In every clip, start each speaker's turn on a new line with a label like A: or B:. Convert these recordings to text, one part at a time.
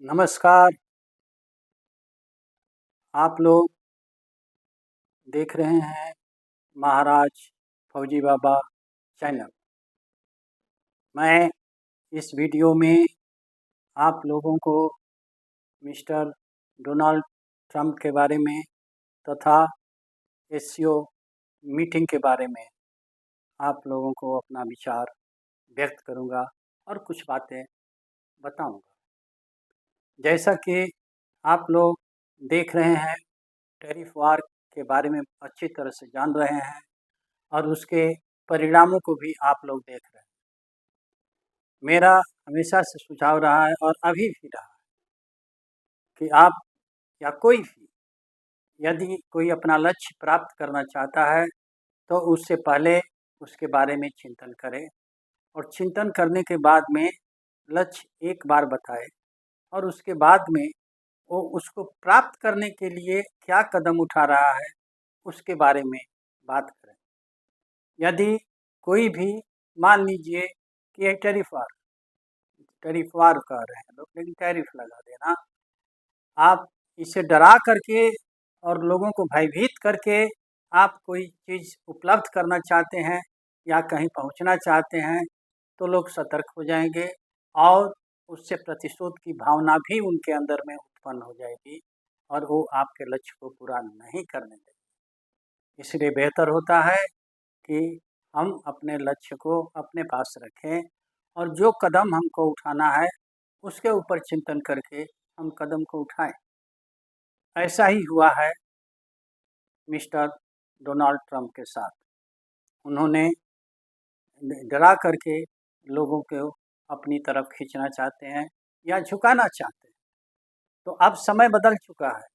A: नमस्कार, आप लोग देख रहे हैं महाराज फौजी बाबा चैनल। मैं इस वीडियो में आप लोगों को मिस्टर डोनाल्ड ट्रंप के बारे में तथा एससीओ मीटिंग के बारे में आप लोगों को अपना विचार व्यक्त करूंगा और कुछ बातें बताऊंगा। जैसा कि आप लोग देख रहे हैं, टैरिफ वार के बारे में अच्छी तरह से जान रहे हैं और उसके परिणामों को भी आप लोग देख रहे हैं। मेरा हमेशा से सुझाव रहा है और अभी भी रहा है कि आप या कोई भी यदि कोई अपना लक्ष्य प्राप्त करना चाहता है तो उससे पहले उसके बारे में चिंतन करें और चिंतन करने के बाद में लक्ष्य एक बार बताए और उसके बाद में वो उसको प्राप्त करने के लिए क्या कदम उठा रहा है उसके बारे में बात करें। यदि कोई भी मान लीजिए कि ये टैरिफ वार कह रहे हैं लोग, लेकिन टैरिफ लगा देना, आप इसे डरा करके और लोगों को भयभीत करके आप कोई चीज़ उपलब्ध करना चाहते हैं या कहीं पहुंचना चाहते हैं तो लोग सतर्क हो जाएंगे और उससे प्रतिशोध की भावना भी उनके अंदर में उत्पन्न हो जाएगी और वो आपके लक्ष्य को पूरा नहीं करने देंगे। इसलिए बेहतर होता है कि हम अपने लक्ष्य को अपने पास रखें और जो कदम हमको उठाना है उसके ऊपर चिंतन करके हम कदम को उठाएं। ऐसा ही हुआ है मिस्टर डोनाल्ड ट्रंप के साथ। उन्होंने डरा करके लोगों को अपनी तरफ खींचना चाहते हैं या झुकाना चाहते हैं। तो अब समय बदल चुका है।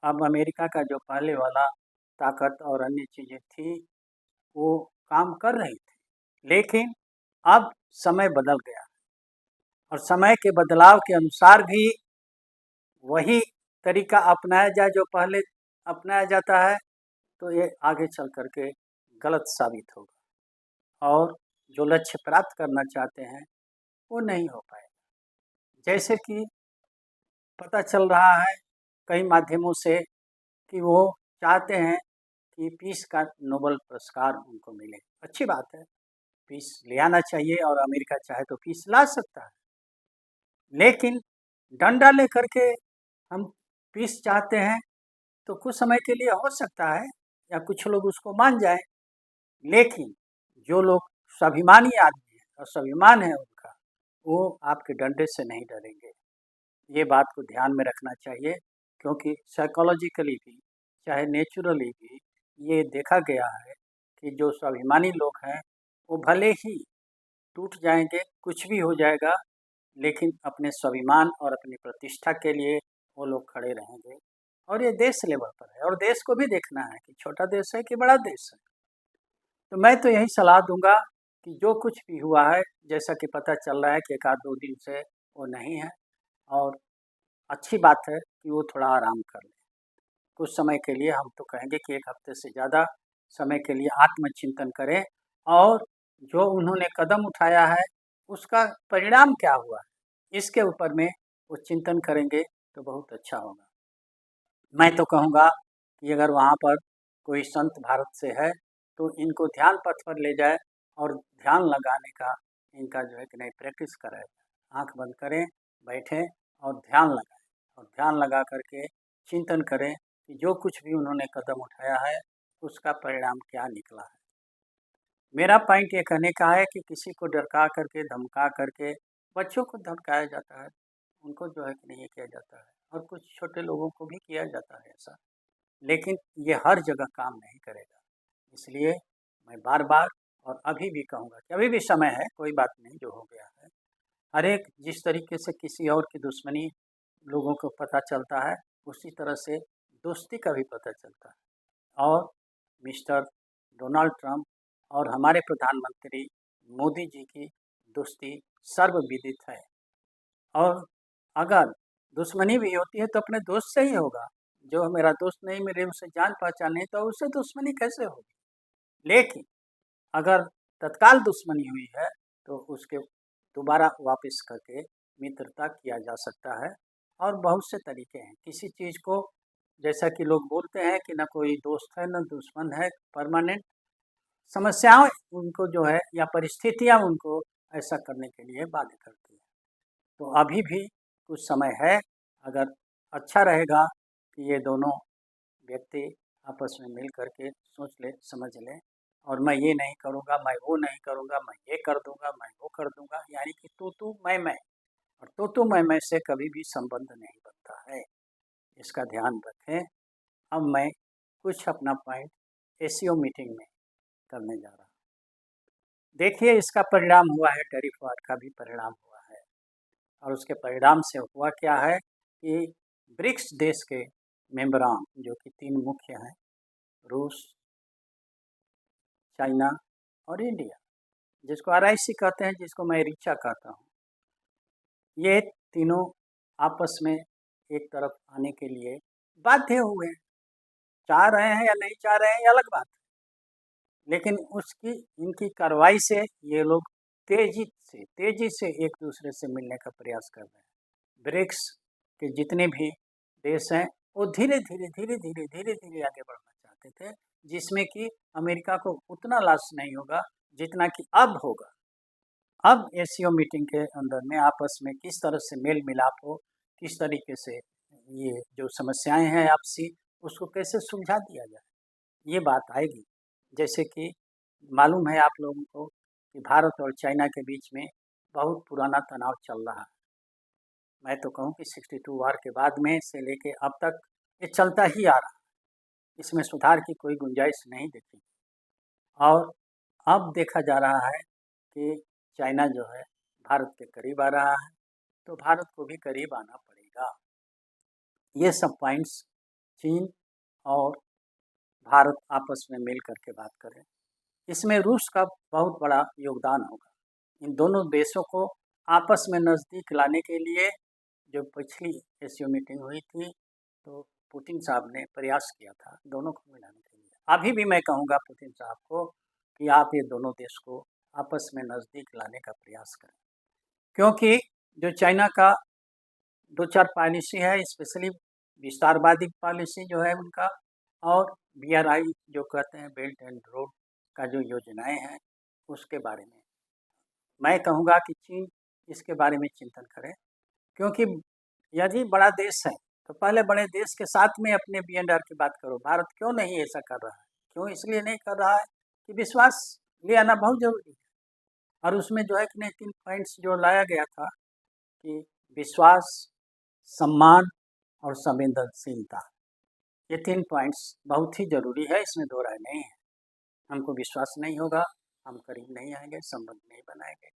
A: अब अमेरिका का जो पहले वाला ताकत और अन्य चीज़ें थी वो काम कर रही थी, लेकिन अब समय बदल गया और समय के बदलाव के अनुसार भी वही तरीका अपनाया जाए जो पहले अपनाया जाता है तो ये आगे चल कर के गलत साबित होगा और जो लक्ष्य प्राप्त करना चाहते हैं वो नहीं हो पाएगा। जैसे कि पता चल रहा है कई माध्यमों से कि वो चाहते हैं कि पीस का नोबेल पुरस्कार उनको मिले। अच्छी बात है, पीस ले आना चाहिए और अमेरिका चाहे तो पीस ला सकता है, लेकिन डंडा लेकर के हम पीस चाहते हैं तो कुछ समय के लिए हो सकता है या कुछ लोग उसको मान जाएं, लेकिन जो लोग स्वाभिमानी आदमी हैं और स्वाभिमान है उनका, वो आपके डंडे से नहीं डरेंगे। ये बात को ध्यान में रखना चाहिए क्योंकि साइकोलॉजिकली भी चाहे नेचुरली भी ये देखा गया है कि जो स्वाभिमानी लोग हैं वो भले ही टूट जाएंगे, कुछ भी हो जाएगा, लेकिन अपने स्वाभिमान और अपनी प्रतिष्ठा के लिए वो लोग खड़े रहेंगे। और ये देश लेवल पर है और देश को भी देखना है कि छोटा देश है कि बड़ा देश है। तो मैं तो यही सलाह दूंगा कि जो कुछ भी हुआ है, जैसा कि पता चल रहा है कि एक आध दो दिन से वो नहीं है और अच्छी बात है कि वो थोड़ा आराम कर लें कुछ समय के लिए। हम तो कहेंगे कि 1 हफ्ते से ज़्यादा समय के लिए आत्मचिंतन करें और जो उन्होंने कदम उठाया है उसका परिणाम क्या हुआ है इसके ऊपर में वो चिंतन करेंगे तो बहुत अच्छा होगा। मैं तो कहूँगा कि अगर वहाँ पर कोई संत भारत से है तो इनको ध्यान पथ पर ले जाए और ध्यान लगाने का इनका जो है कि नहीं प्रैक्टिस कराए। आँख बंद करें, बैठें और ध्यान लगाएं और ध्यान लगा करके चिंतन करें कि जो कुछ भी उन्होंने कदम उठाया है उसका परिणाम क्या निकला है। मेरा पॉइंट ये कहने का है कि किसी को डरका करके धमका करके बच्चों को धमकाया जाता है, उनको जो है कि नहीं ये किया जाता है और कुछ छोटे लोगों को भी किया जाता है ऐसा, लेकिन ये हर जगह काम नहीं करेगा। इसलिए मैं बार बार और अभी भी कहूँगा कि अभी भी समय है, कोई बात नहीं जो हो गया है। हर एक जिस तरीके से किसी और की दुश्मनी लोगों को पता चलता है उसी तरह से दोस्ती का भी पता चलता है और मिस्टर डोनाल्ड ट्रंप और हमारे प्रधानमंत्री मोदी जी की दोस्ती सर्वविदित है और अगर दुश्मनी भी होती है तो अपने दोस्त से ही होगा। जो मेरा दोस्त नहीं, मेरे उससे जान पहचान नहीं, तो उससे दुश्मनी कैसे होगी। लेकिन अगर तत्काल दुश्मनी हुई है तो उसके दोबारा वापस करके मित्रता किया जा सकता है और बहुत से तरीके हैं। किसी चीज़ को जैसा कि लोग बोलते हैं कि ना कोई दोस्त है ना दुश्मन है, परमानेंट समस्याएं उनको जो है या परिस्थितियां उनको ऐसा करने के लिए बाध्य करती है। तो अभी भी कुछ समय है, अगर अच्छा रहेगा कि ये दोनों व्यक्ति आपस में मिल करके सोच ले समझ लें और मैं ये नहीं करूँगा, मैं वो नहीं करूँगा, मैं ये कर दूँगा, मैं वो कर दूँगा, यानी कि तू मैं और तू मैं से कभी भी संबंध नहीं बनता है। इसका ध्यान रखें। अब मैं कुछ अपना पॉइंट एसईओ मीटिंग में करने जा रहा हूँ। देखिए इसका परिणाम हुआ है, टैरिफ वार का भी परिणाम हुआ है और उसके परिणाम से हुआ क्या है कि ब्रिक्स देश के मेंबरान जो कि 3 मुख्य हैं, रूस, चाइना और इंडिया, जिसको आरआईसी कहते हैं, जिसको मैं रीचा कहता हूँ, ये तीनों आपस में एक तरफ आने के लिए बाध्य हुए। चाह रहे हैं या नहीं चाह रहे हैं ये अलग बात है, लेकिन उसकी इनकी कार्रवाई से ये लोग तेजी से एक दूसरे से मिलने का प्रयास कर रहे हैं। ब्रिक्स के जितने भी देश हैं वो धीरे धीरे आगे बढ़ना चाहते थे, जिसमें कि अमेरिका को उतना लॉस नहीं होगा जितना कि अब होगा। अब एससीओ मीटिंग के अंदर में आपस में किस तरह से मेल मिलाप हो, किस तरीके से ये जो समस्याएं हैं आपसी उसको कैसे सुलझा दिया जाए, ये बात आएगी। जैसे कि मालूम है आप लोगों को कि भारत और चाइना के बीच में बहुत पुराना तनाव चल रहा है। मैं तो कहूँ कि 62 वार के बाद में से लेके अब तक ये चलता ही आ रहा है, इसमें सुधार की कोई गुंजाइश नहीं दिखी। और अब देखा जा रहा है कि चाइना जो है भारत के करीब आ रहा है, तो भारत को भी करीब आना पड़ेगा। ये सब पॉइंट्स चीन और भारत आपस में मिल करके बात करें। इसमें रूस का बहुत बड़ा योगदान होगा। इन दोनों देशों को आपस में नज़दीक लाने के लिए जो पिछली एससीओ मीटिंग हुई थी, तो पुतिन साहब ने प्रयास किया था दोनों को मिलाने के लिए। अभी भी मैं कहूँगा पुतिन साहब को कि आप ये दोनों देश को आपस में नज़दीक लाने का प्रयास करें, क्योंकि जो चाइना का 2-4 पॉलिसी है, स्पेशली विस्तारवादी पॉलिसी जो है उनका, और बीआरआई जो कहते हैं बेल्ट एंड रोड का जो योजनाएं हैं उसके बारे में मैं कहूँगा कि चीन इसके बारे में चिंतन करे, क्योंकि यदि बड़ा देश है तो पहले बड़े देश के साथ में अपने बीएनआर की बात करो। भारत क्यों नहीं ऐसा कर रहा है? क्यों इसलिए नहीं कर रहा है कि विश्वास ले आना बहुत जरूरी है। और उसमें जो है कि नहीं 3 पॉइंट्स जो लाया गया था कि विश्वास, सम्मान और संवेदनशीलता, ये 3 पॉइंट्स बहुत ही जरूरी है, इसमें दो राय नहीं है। हमको विश्वास नहीं होगा, हम करीब नहीं आएंगे, संबंध नहीं बनाएंगे।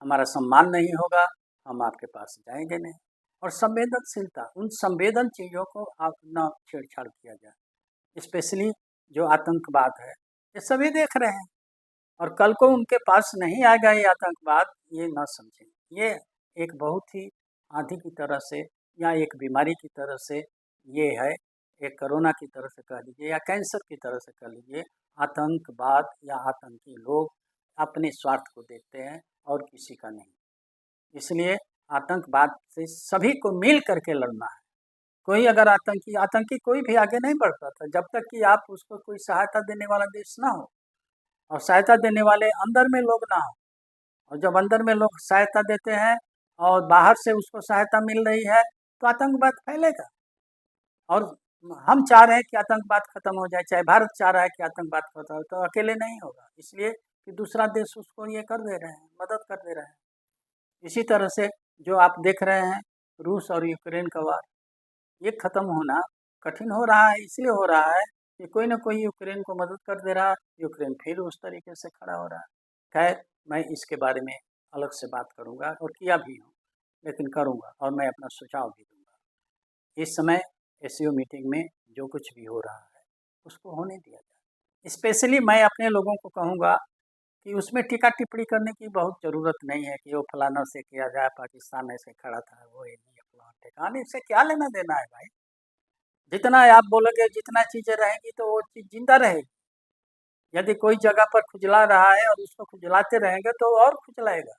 A: हमारा सम्मान नहीं होगा, हम आपके पास जाएंगे नहीं। और संवेदनशीलता, उन संवेदन चीज़ों को आप ना छेड़छाड़ किया जाए। स्पेशली जो आतंकवाद है, ये सभी देख रहे हैं और कल को उनके पास नहीं आएगा ये आतंकवाद, ये ना समझें। ये एक बहुत ही आंधी की तरह से या एक बीमारी की तरह से ये है, एक कोरोना की तरह से कह लीजिए या कैंसर की तरह से कह लीजिए। आतंकवाद या आतंकी लोग अपने स्वार्थ को देखते हैं और किसी का नहीं। इसलिए आतंकवाद से सभी को मिल करके लड़ना है। कोई अगर आतंकी कोई भी आगे नहीं बढ़ता था जब तक कि आप उसको कोई सहायता देने वाला देश ना हो और सहायता देने वाले अंदर में लोग ना हो। और जब अंदर में लोग सहायता देते हैं और बाहर से उसको सहायता मिल रही है तो आतंकवाद फैलेगा। और हम चाह रहे हैं कि आतंकवाद खत्म हो जाए, चाहे भारत चाह रहा है कि आतंकवाद खत्म हो, तो अकेले नहीं होगा, इसलिए कि दूसरा देश उसको ये कर दे रहे हैं, मदद कर दे रहे हैं। इसी तरह से जो आप देख रहे हैं रूस और यूक्रेन का वार, ये खत्म होना कठिन हो रहा है, इसलिए हो रहा है कि कोई ना कोई यूक्रेन को मदद कर दे रहा है, यूक्रेन फिर उस तरीके से खड़ा हो रहा है। खैर, मैं इसके बारे में अलग से बात करूंगा और किया भी हूँ, लेकिन करूंगा और मैं अपना सुझाव भी दूंगा। इस समय एससीओ मीटिंग में जो कुछ भी हो रहा है उसको होने दिया जाए। स्पेशली मैं अपने लोगों को कहूँगा कि उसमें टीका टिप्पणी करने की बहुत ज़रूरत नहीं है कि वो फलाना से किया जाए, पाकिस्तान ऐसे खड़ा था, वो ये फलाना ठिकाने, इससे क्या लेना देना है भाई। जितना आप बोलोगे, जितना चीज़ें रहेंगी तो वो चीज़ जिंदा रहेगी। यदि कोई जगह पर खुजला रहा है और उसको खुजलाते रहेंगे तो और खुजलाएगा।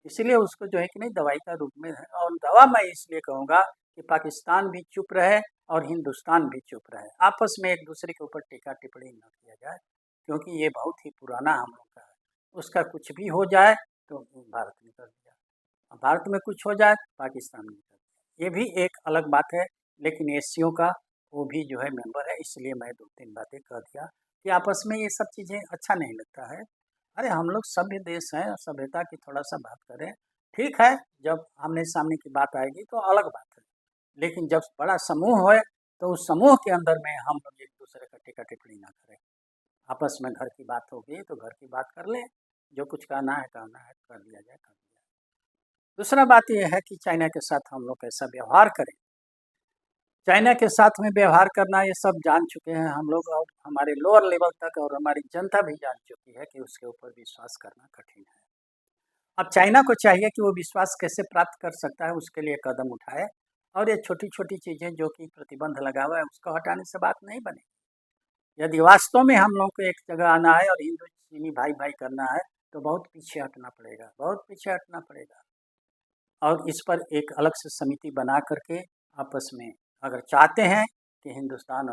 A: इसलिए उसको जो है कि नहीं दवाई का रूप में है। और दवा मैं इसलिए कहूँगा कि पाकिस्तान भी चुप रहे और हिंदुस्तान भी चुप रहे, आपस में एक दूसरे के ऊपर टीका टिप्पणी न किया जाए, क्योंकि ये बहुत ही पुराना हम लोग का है। उसका कुछ भी हो जाए तो भारत ने कर दिया, भारत में कुछ हो जाए तो पाकिस्तान ने कर दिया, ये भी एक अलग बात है। लेकिन एशियो का वो भी जो है मेंबर है, इसलिए मैं 2-3 बातें कह दिया कि आपस में ये सब चीज़ें अच्छा नहीं लगता है। अरे हम लोग सभ्य देश हैं, सभ्यता की थोड़ा-सा बात करें, ठीक है, जब आमने-सामने की बात आएगी तो अलग बात है। लेकिन जब बड़ा समूह है, तो उस समूह के अंदर में हम लोग एक-दूसरे का टीका-टिप्पणी ना करें। आपस में घर की बात होगी तो घर की बात कर लें, जो कुछ कहना है कर दिया जाए, कर दिया जाए। दूसरा बात ये है कि चाइना के साथ हम लोग कैसा व्यवहार करें। चाइना के साथ में व्यवहार करना ये सब जान चुके हैं हम लोग, और हमारे लोअर लेवल तक और हमारी जनता भी जान चुकी है कि उसके ऊपर विश्वास करना कठिन है। अब चाइना को चाहिए कि वो विश्वास कैसे प्राप्त कर सकता है, उसके लिए कदम उठाए, और ये छोटी-छोटी चीज़ें जो कि प्रतिबंध लगा हुआ है उसको हटाने से बात नहीं बनेगी। यदि वास्तव में हम लोग को एक जगह आना है और हिंदू-चीनी भाई-भाई करना है, तो बहुत पीछे हटना पड़ेगा, बहुत पीछे हटना पड़ेगा। और इस पर एक अलग से समिति बना करके आपस में अगर चाहते हैं कि हिंदुस्तान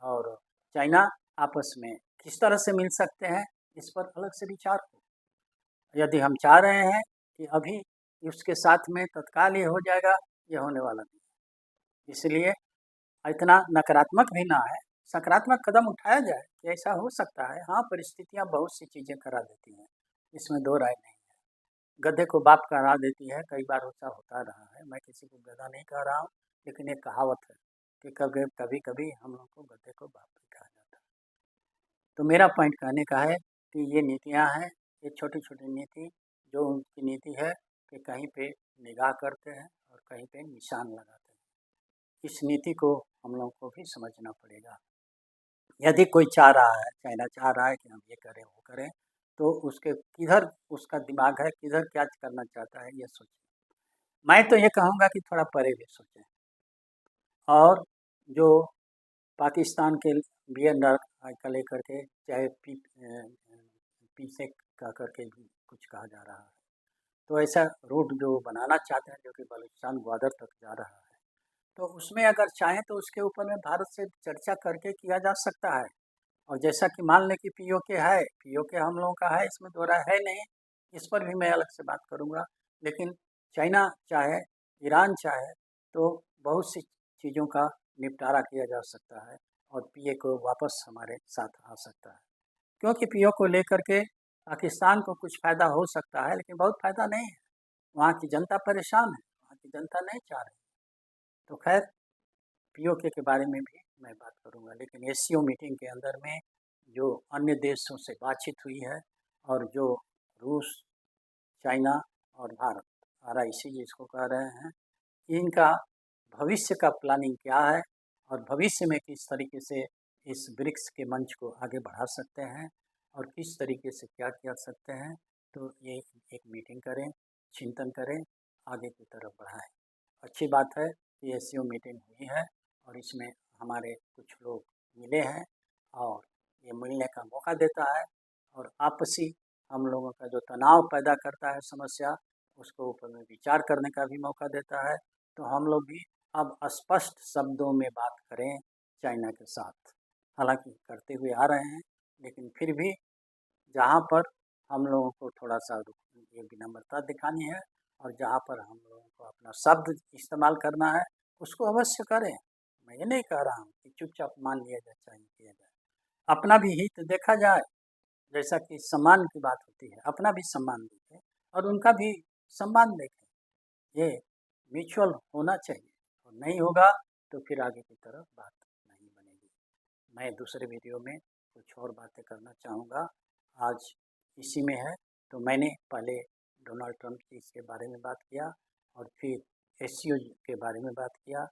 A: और चाइना आपस में किस तरह से मिल सकते हैं, इस पर अलग से विचार हो। यदि हम चाह रहे हैं कि अभी उसके साथ में तत्काल ये हो जाएगा, ये होने वाला नहीं है। इसलिए इतना नकारात्मक भी ना है, सकारात्मक कदम उठाया जाए कि ऐसा हो सकता है। हाँ, परिस्थितियाँ बहुत सी चीज़ें करा देती हैं, इसमें दो राय नहीं है। गधे को बाप करा देती है, कई बार ऐसा होता रहा है। मैं किसी को गधा नहीं कह रहा हूँ, लेकिन एक कहावत है कि कभी-कभी हम लोग को गधे को बाप भी कहा जाता है। तो मेरा पॉइंट कहने का है कि ये नीतियाँ हैं, ये छोटी-छोटी नीति जो उनकी नीति है कि कहीं पे निगाह करते हैं और कहीं पे निशान लगाते हैं। इस नीति को हम लोगों को भी समझना पड़ेगा। यदि कोई चाह रहा है, चाइना चाह रहा है कि हम ये करें, वो करें, तो उसके किधर उसका दिमाग है, किधर क्या करना चाहता है, ये सोचें। मैं तो ये कहूँगा कि थोड़ा परे भी सोचें। और जो पाकिस्तान के बियरनर का लेकर के चाहे पीसेक का करके भी कुछ कहा जा रहा है, तो ऐसा रूट जो बनाना चाहते हैं जो कि बलूचिस्तान बॉर्डर तक जा रहा है, तो उसमें अगर चाहें तो उसके ऊपर में भारत से चर्चा करके किया जा सकता है। और जैसा कि मान लें कि पीओके है, पीओके हम लोगों का है, इसमें दो राय है नहीं, इस पर भी मैं अलग से बात करूँगा। लेकिन चाइना चाहे, ईरान चाहे, तो बहुत सी चीज़ों का निपटारा किया जा सकता है और पीए को वापस हमारे साथ आ सकता है। क्योंकि पीओ को लेकर के पाकिस्तान को कुछ फ़ायदा हो सकता है, लेकिन बहुत फ़ायदा नहीं है। वहाँ की जनता परेशान है, वहाँ की जनता नहीं चाह रही। तो खैर, पीओके के बारे में भी मैं बात करूँगा, लेकिन एससीओ मीटिंग के अंदर में जो अन्य देशों से बातचीत हुई है और जो रूस, चाइना और भारत, आरआईसी जिसको कह रहे हैं, इनका भविष्य का प्लानिंग क्या है और भविष्य में किस तरीके से इस ब्रिक्स के मंच को आगे बढ़ा सकते हैं और किस तरीके से क्या कर सकते हैं, तो ये एक मीटिंग करें, चिंतन करें, आगे की तरफ बढ़ाएं। अच्छी बात है कि एससीओ मीटिंग हुई है और इसमें हमारे कुछ लोग मिले हैं और ये मिलने का मौका देता है और आपसी हम लोगों का जो तनाव पैदा करता है समस्या, उसको ऊपर में विचार करने का भी मौका देता है। तो हम लोग भी अब स्पष्ट शब्दों में बात करें चाइना के साथ। हालांकि करते हुए आ रहे हैं, लेकिन फिर भी जहाँ पर हम लोगों को थोड़ा-सा ये विनम्रता दिखानी है और जहाँ पर हम लोगों को अपना शब्द इस्तेमाल करना है, उसको अवश्य करें। मैं ये नहीं कह रहा हूँ कि चुपचाप मान लिया जाए, चाहे किया जाए। अपना भी हित देखा जाए, जैसा कि सम्मान की बात होती है, अपना भी सम्मान देखें और उनका भी सम्मान देखें। ये म्यूचुअल होना चाहिए और नहीं होगा तो फिर आगे की तरफ बात नहीं बनेगी। मैं दूसरे वीडियो में कुछ और बातें करना चाहूँगा। आज इसी में है, तो मैंने पहले डोनाल्ड ट्रंप की इसके बारे में बात किया और फिर एससीओ के बारे में बात किया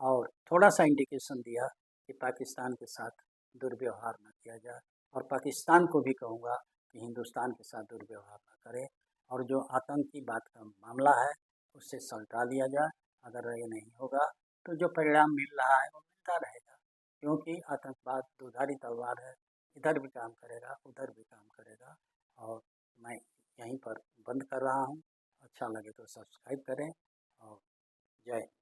A: और थोड़ा-सा इंडिकेशन दिया कि पाकिस्तान के साथ दुर्व्यवहार ना किया जाए और पाकिस्तान को भी कहूँगा कि हिंदुस्तान के साथ दुर्व्यवहार ना करे और जो आतंकी बात का मामला है, उससे सुलझा लिया जाए। अगर ये नहीं होगा, तो जो परिणाम मिल रहा है, वो मिलता रहेगा। क्योंकि आतंकवाद दुधारी तलवार है, इधर भी काम करेगा, उधर भी काम करेगा और मैं यहीं पर बंद कर रहा हूँ। अच्छा लगे तो सब्सक्राइब करें और जय हिंद।